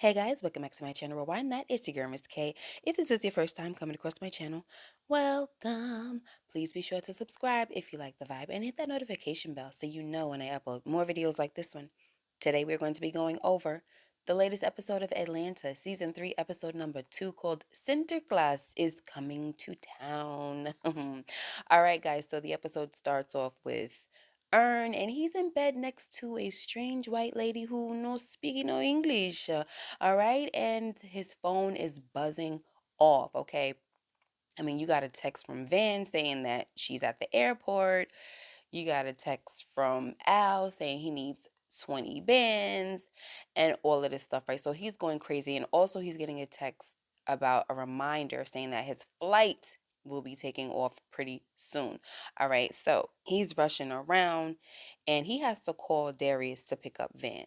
Hey guys, welcome back to my channel Rewind. That is your girl, Miss K. If this is your first time coming across my channel, welcome. Please be sure to subscribe if you like the vibe and hit that notification bell so you know when I upload more videos like this one. Today we're going to be going over the latest episode of Atlanta, season 3, episode number 2, called Sinterklaas is Coming to Town. All right, guys, so the episode starts off with Ern, and he's in bed next to a strange white lady who no speaking no English. All right, and his phone is buzzing off. Okay, I mean, you got a text from Van saying that she's at the airport. You got a text from Al saying he needs 20 bands and all of this stuff, right? So he's going crazy. And also, he's getting a text about a reminder saying that his flight will be taking off pretty soon. All right. So he's rushing around and he has to call Darius to pick up Van.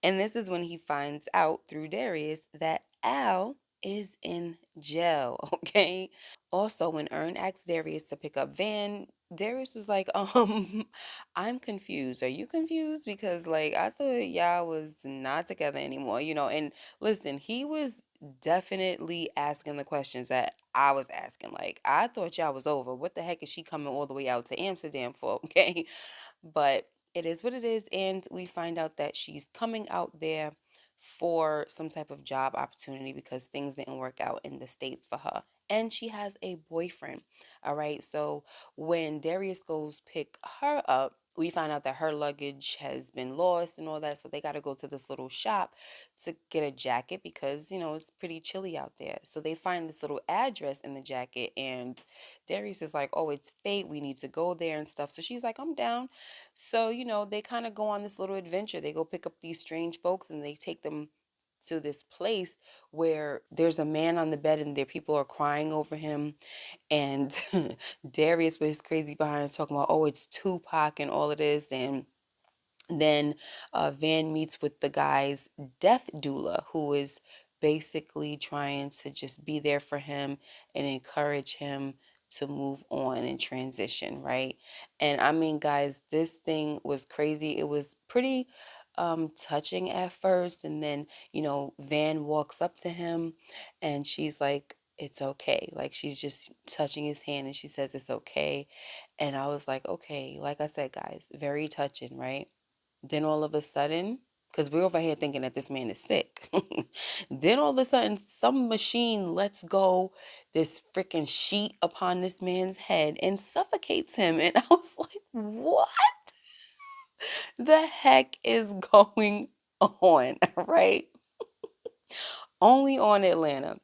And this is when he finds out through Darius that Al is in jail, okay? Also, when Ern asked Darius to pick up Van, Darius was like, I'm confused. Are you confused? Because, like, I thought y'all was not together anymore, And listen, he was definitely asking the questions that I was asking. Like, I thought y'all was over. What the heck is she coming all the way out to Amsterdam for? Okay. But it is what it is. And we find out that she's coming out there for some type of job opportunity because things didn't work out in the States for her. And she has a boyfriend. All right. So when Darius goes pick her up, we find out that her luggage has been lost and all that. So they got to go to this little shop to get a jacket because, it's pretty chilly out there. So they find this little address in the jacket, and Darius is like, oh, it's fate. We need to go there and stuff. So she's like, I'm down. So, they kind of go on this little adventure. They go pick up these strange folks and they take them to this place where there's a man on the bed and their people are crying over him. And Darius with his crazy behind is talking about, oh, it's Tupac and all of this. And then Van meets with the guy's death doula, who is basically trying to just be there for him and encourage him to move on and transition, right? And I mean, guys, this thing was crazy. It was pretty touching at first. And then, Van walks up to him and she's like, it's okay. Like, she's just touching his hand and she says, it's okay. And I was like, okay, like I said, guys, very touching, right? Then all of a sudden, because we're over here thinking that this man is sick. Then all of a sudden, some machine lets go this freaking sheet upon this man's head and suffocates him. And I was like, what the heck is going on? Right? Only on Atlanta.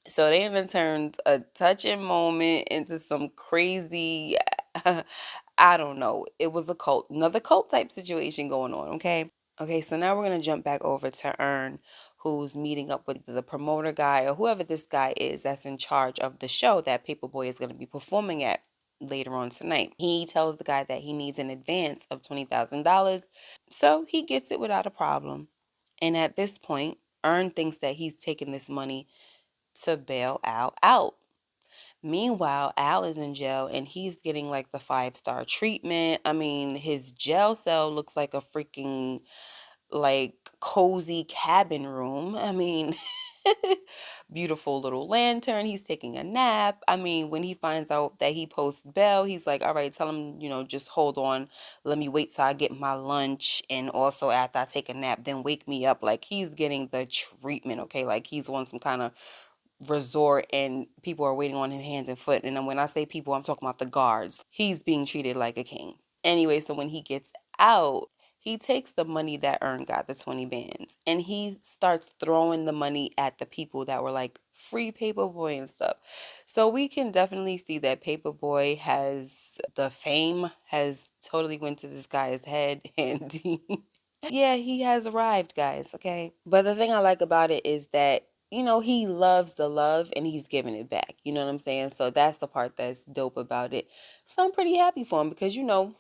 So they even turned a touching moment into some crazy, I don't know. It was a cult, another cult type situation going on, okay? Okay, so now we're going to jump back over to Ern, who's meeting up with the promoter guy or whoever this guy is that's in charge of the show that Paperboy is going to be performing at later on tonight. He tells the guy that he needs an advance of $20,000, so he gets it without a problem. And at this point, Ern thinks that he's taking this money to bail Al out. Meanwhile, Al is in jail and he's getting like the 5-star treatment. I mean, his jail cell looks like a freaking like cozy cabin room. I mean, beautiful little lantern. He's taking a nap. I mean, when he finds out that he posts bail, he's like, all right, tell him, just hold on. Let me wait till I get my lunch. And also after I take a nap, then wake me up. Like, he's getting the treatment, okay? Like, he's on some kind of resort and people are waiting on him hands and foot. And then when I say people, I'm talking about the guards. He's being treated like a king. Anyway, so when he gets out, he takes the money that Ern got, the 20 bands, and he starts throwing the money at the people that were like free Paperboy and stuff. So we can definitely see that Paperboy has the fame has totally went to this guy's head and yeah, he has arrived, guys, okay? But the thing I like about it is that, he loves the love and he's giving it back. You know what I'm saying? So that's the part that's dope about it. So I'm pretty happy for him because,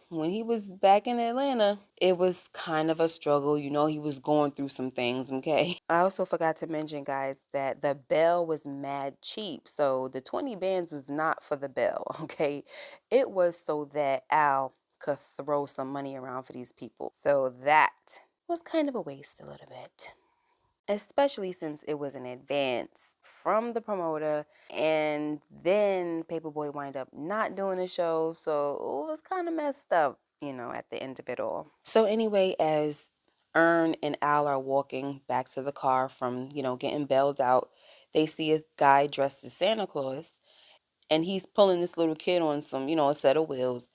when he was back in Atlanta, it was kind of a struggle. He was going through some things, okay? I also forgot to mention, guys, that the bell was mad cheap. So the 20 bands was not for the bell, okay? It was so that Al could throw some money around for these people. So that was kind of a waste a little bit. especially since it was an advance from the promoter. And then Paperboy wind up not doing the show, so it was kind of messed up, at the end of it all. So anyway, as Ern and Al are walking back to the car from, getting bailed out, they see a guy dressed as Santa Claus, and he's pulling this little kid on some, a set of wheels,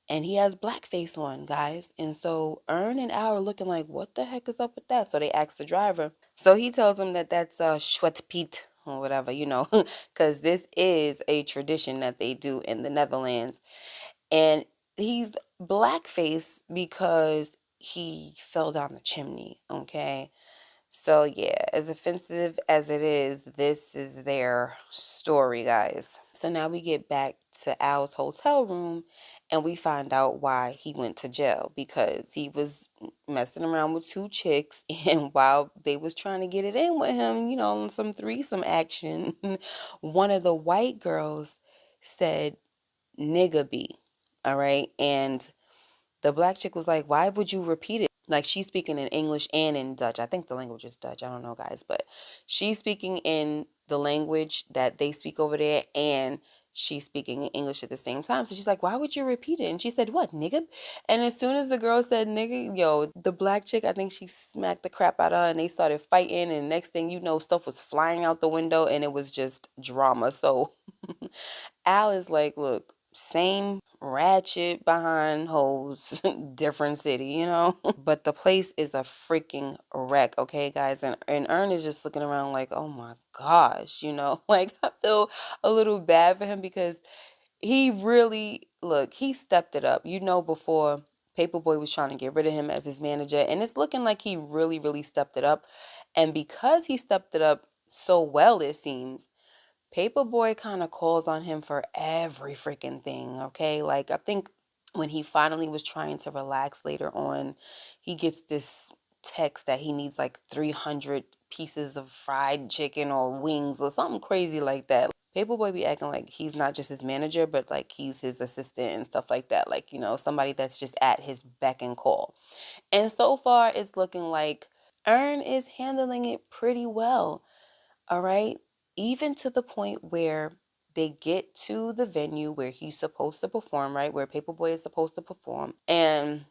and he has blackface on, guys. And so Ern and Al are looking like, what the heck is up with that? So they ask the driver. So he tells them that that's Zwarte Piet or whatever, because this is a tradition that they do in the Netherlands. And he's blackface because he fell down the chimney, okay? So yeah, as offensive as it is, this is their story, guys. So now we get back to Al's hotel room and we find out why he went to jail, because he was messing around with two chicks, and while they was trying to get it in with him, some threesome action, one of the white girls said nigga be, all right? And the black chick was like, why would you repeat it? Like, she's speaking in English and in Dutch. I think the language is Dutch. I don't know, guys. But she's speaking in the language that they speak over there, and she's speaking in English at the same time. So she's like, why would you repeat it? And she said, what, nigga? And as soon as the girl said nigga, yo, the black chick, I think she smacked the crap out of her, and they started fighting. And next thing you know, stuff was flying out the window, and it was just drama. So Al is like, look, same ratchet behind hoes, different city, But the place is a freaking wreck, okay, guys? And Ern is just looking around like, oh my gosh, Like, I feel a little bad for him because he really, look, he stepped it up. Before Paperboy was trying to get rid of him as his manager, and it's looking like he really, really stepped it up. And because he stepped it up so well, it seems, Paperboy kind of calls on him for every freaking thing, okay? Like, I think when he finally was trying to relax later on, he gets this text that he needs like 300 pieces of fried chicken or wings or something crazy like that. Paperboy be acting like he's not just his manager, but like he's his assistant and stuff like that. Like, somebody that's just at his beck and call. And so far, it's looking like Ern is handling it pretty well. All right. Even to the point where they get to the venue where he's supposed to perform, right? Where Paperboy is supposed to perform. And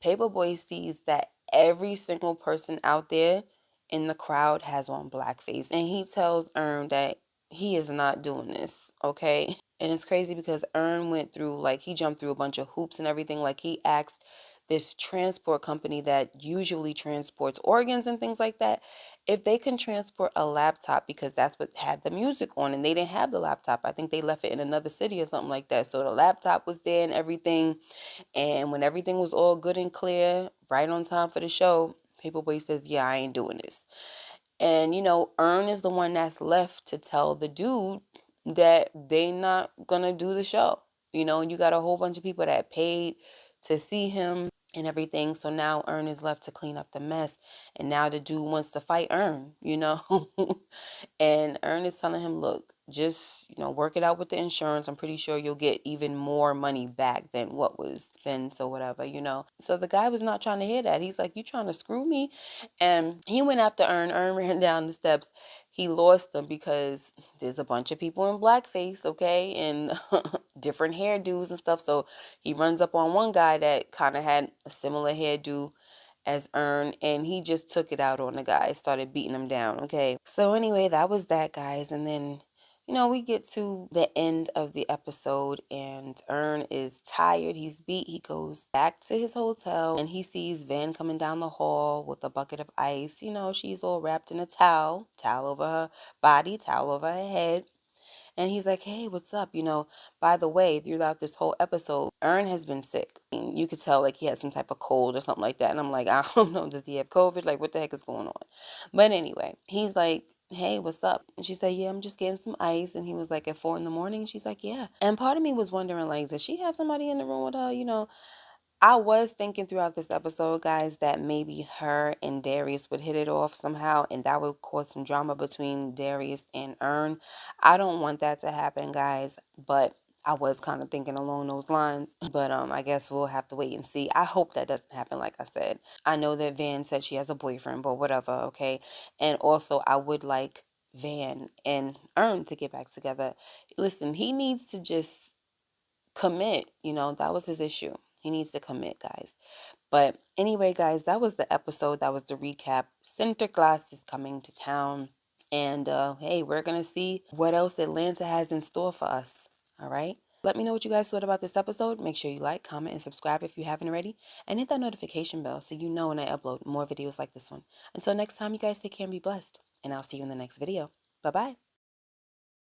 Paperboy sees that every single person out there in the crowd has on blackface. And he tells Ern that he is not doing this, okay? And it's crazy because Ern went through, like, he jumped through a bunch of hoops and everything. Like, he asked this transport company that usually transports organs and things like that if they can transport a laptop, because that's what had the music on, and they didn't have the laptop. I think they left it in another city or something like that. So the laptop was there and everything. And when everything was all good and clear, right on time for the show, Paperboy says, yeah, I ain't doing this. And, Ern is the one that's left to tell the dude that they not gonna do the show. And you got a whole bunch of people that paid to see him and everything. So now Ern is left to clean up the mess. And now the dude wants to fight Ern. And Ern is telling him, look, just, work it out with the insurance. I'm pretty sure you'll get even more money back than what was spent or whatever. So the guy was not trying to hear that. He's like, you trying to screw me? And he went after Ern. Ern ran down the steps. He lost them because there's a bunch of people in blackface, okay, and different hairdos and stuff. So he runs up on one guy that kind of had a similar hairdo as Ern, and he just took it out on the guy, started beating him down, okay? So anyway, that was that, guys. And then, we get to the end of the episode, and Ern is tired, he's beat. He goes back to his hotel, and he sees Van coming down the hall with a bucket of ice. She's all wrapped in a towel over her body, towel over her head. And he's like, hey, what's up? By the way, throughout this whole episode, Ern has been sick. You could tell like he had some type of cold or something like that. And I'm like, I don't know, does he have COVID? Like, what the heck is going on? But anyway, he's like, hey, what's up? And she said, yeah, I'm just getting some ice. And he was like, at 4 in the morning? She's like, yeah. And part of me was wondering, like, does she have somebody in the room with her? I was thinking throughout this episode, guys, that maybe her and Darius would hit it off somehow, and that would cause some drama between Darius and Ern. I don't want that to happen, guys, but I was kind of thinking along those lines, but I guess we'll have to wait and see. I hope that doesn't happen, like I said. I know that Van said she has a boyfriend, but whatever, okay? And also, I would like Van and Earn to get back together. Listen, he needs to just commit. That was his issue. He needs to commit, guys. But anyway, guys, that was the episode. That was the recap. Sinterklaas is coming to town. And hey, we're going to see what else Atlanta has in store for us. All right. Let me know what you guys thought about this episode. Make sure you like, comment, and subscribe if you haven't already. And hit that notification bell so you know when I upload more videos like this one. Until next time, you guys take care and be blessed. And I'll see you in the next video. Bye-bye.